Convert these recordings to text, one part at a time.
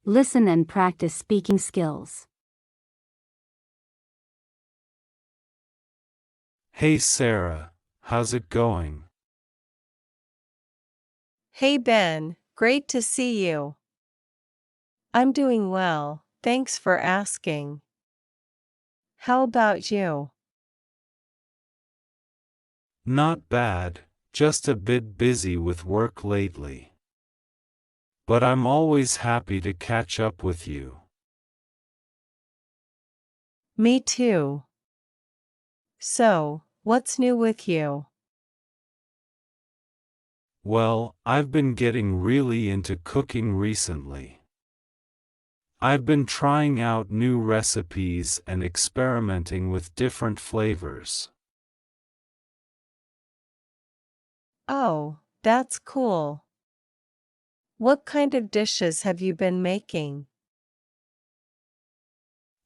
Listen and practice speaking skills. Hey Sarah, how's it going? Hey Ben, great to see you. I'm doing well, thanks for asking. How about you? Not bad, just a bit busy with work lately. But I'm always happy to catch up with you. Me too. So, what's new with you? Well, I've been getting really into cooking recently. I've been trying out new recipes and experimenting with different flavors. Oh, that's cool. What kind of dishes have you been making?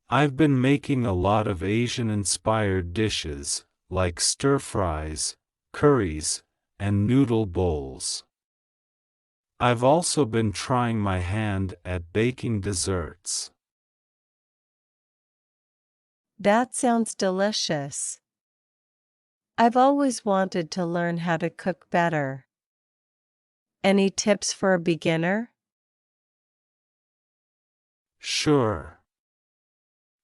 I've been making a lot of Asian-inspired dishes, like stir-fries, curries, and noodle bowls. I've also been trying my hand at baking desserts. That sounds delicious. I've always wanted to learn how to cook better. Any tips for a beginner? Sure.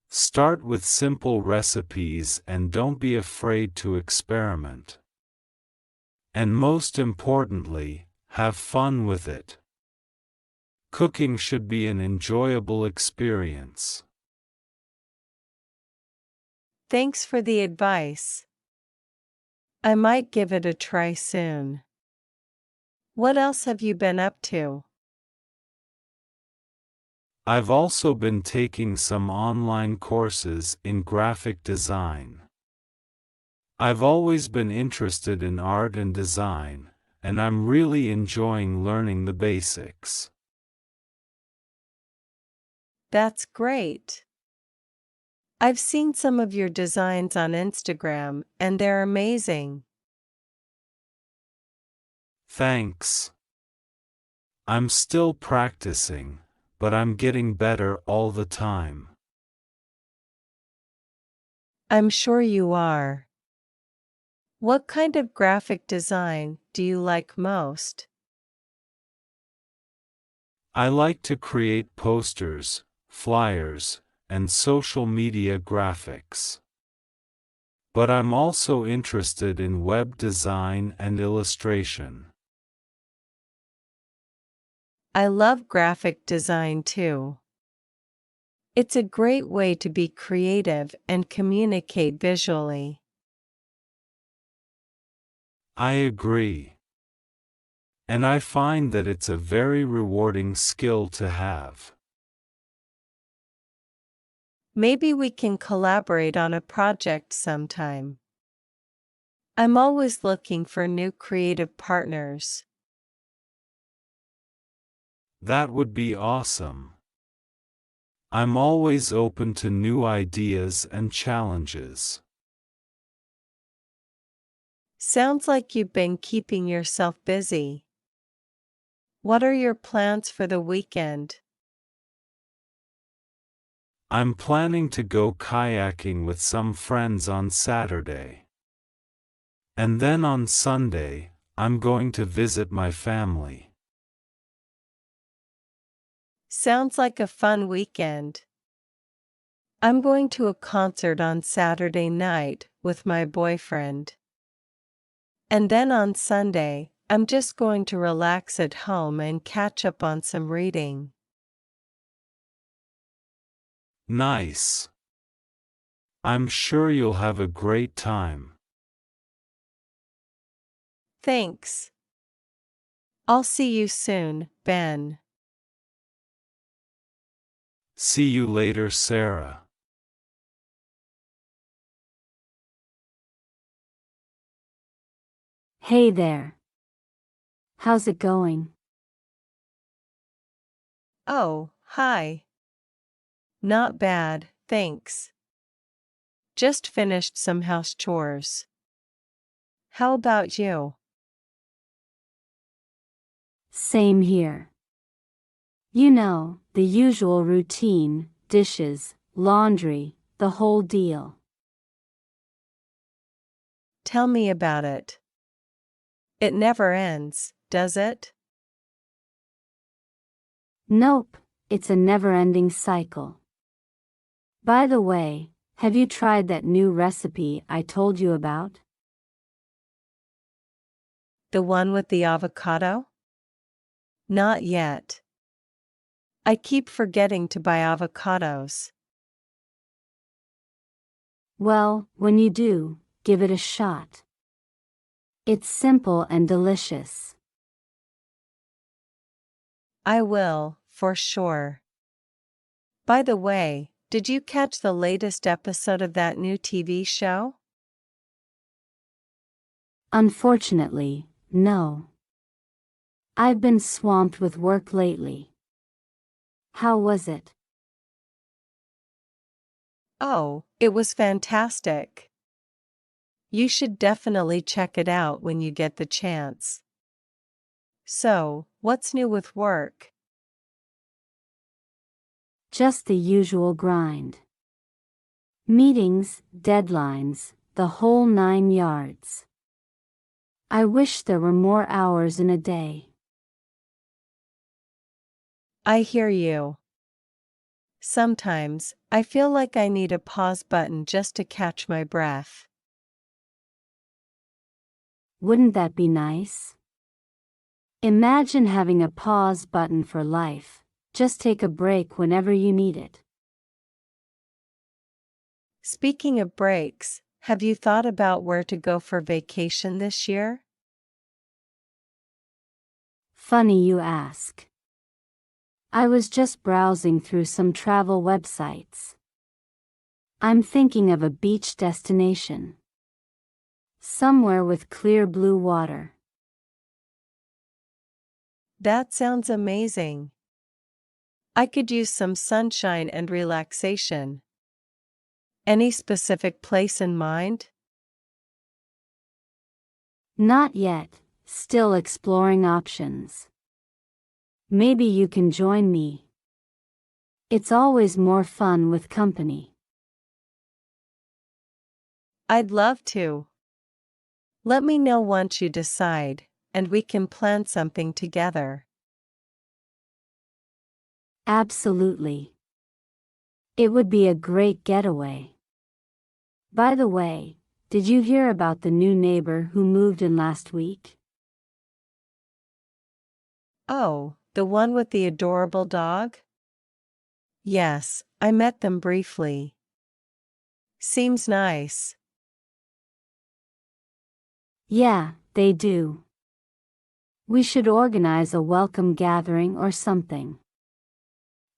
Start with simple recipes and don't be afraid to experiment. And most importantly, have fun with it. Cooking should be an enjoyable experience. Thanks for the advice. I might give it a try soon. What else have you been up to? I've also been taking some online courses in graphic design. I've always been interested in art and design, and I'm really enjoying learning the basics. That's great. I've seen some of your designs on Instagram, and they're amazing. Thanks. I'm still practicing, but I'm getting better all the time. I'm sure you are. What kind of graphic design do you like most? I like to create posters, flyers, and social media graphics. But I'm also interested in web design and illustration. I love graphic design too. It's a great way to be creative and communicate visually. I agree. And I find that it's a very rewarding skill to have. Maybe we can collaborate on a project sometime. I'm always looking for new creative partners. That would be awesome. I'm always open to new ideas and challenges. Sounds like you've been keeping yourself busy. What are your plans for the weekend? I'm planning to go kayaking with some friends on Saturday. And then on Sunday, I'm going to visit my family. Sounds like a fun weekend. I'm going to a concert on Saturday night with my boyfriend. And then on Sunday, I'm just going to relax at home and catch up on some reading. Nice. I'm sure you'll have a great time. Thanks. I'll see you soon, Ben. See you later, Sarah. Hey there. How's it going? Oh, hi. Not bad, thanks. Just finished some house chores. How about you? Same here. You know, the usual routine, dishes, laundry, the whole deal. Tell me about it. It never ends, does it? Nope, it's a never-ending cycle. By the way, have you tried that new recipe I told you about? The one with the avocado? Not yet. I keep forgetting to buy avocados. Well, when you do, give it a shot. It's simple and delicious. I will, for sure. By the way, did you catch the latest episode of that new TV show? Unfortunately, no. I've been swamped with work lately. How was it? Oh, it was fantastic. You should definitely check it out when you get the chance. So, what's new with work? Just the usual grind. Meetings, deadlines, the whole 9 yards. I wish there were more hours in a day. I hear you. Sometimes, I feel like I need a pause button just to catch my breath. Wouldn't that be nice? Imagine having a pause button for life. Just take a break whenever you need it. Speaking of breaks, have you thought about where to go for vacation this year? Funny you ask. I was just browsing through some travel websites. I'm thinking of a beach destination. Somewhere with clear blue water. That sounds amazing. I could use some sunshine and relaxation. Any specific place in mind? Not yet, still exploring options. Maybe you can join me. It's always more fun with company. I'd love to. Let me know once you decide, and we can plan something together. Absolutely. It would be a great getaway. By the way, did you hear about the new neighbor who moved in last week? Oh, the one with the adorable dog? Yes, I met them briefly. Seems nice. Yeah, they do. We should organize a welcome gathering or something.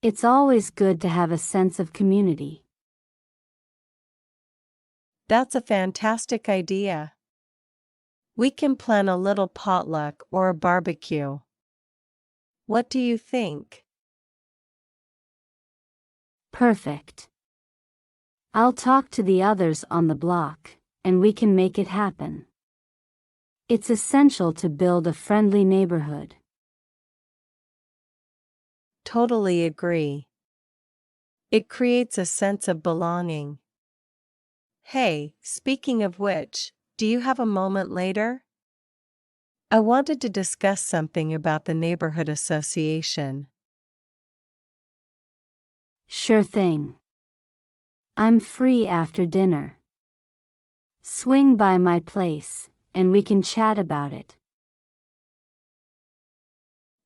It's always good to have a sense of community. That's a fantastic idea. We can plan a little potluck or a barbecue. What do you think? Perfect. I'll talk to the others on the block, and we can make it happen. It's essential to build a friendly neighborhood. Totally agree. It creates a sense of belonging. Hey, speaking of which, do you have a moment later? I wanted to discuss something about the neighborhood association. Sure thing. I'm free after dinner. Swing by my place, and we can chat about it.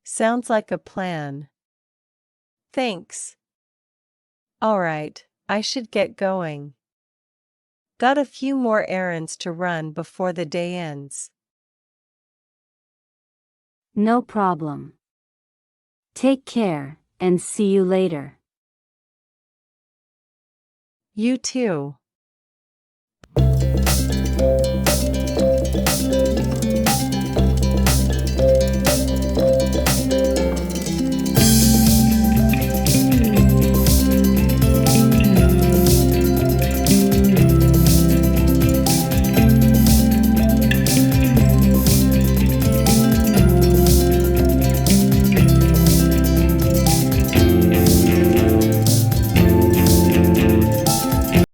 Sounds like a plan. Thanks. Alright, I should get going. Got a few more errands to run before the day ends. No problem. Take care, and see you later. You too.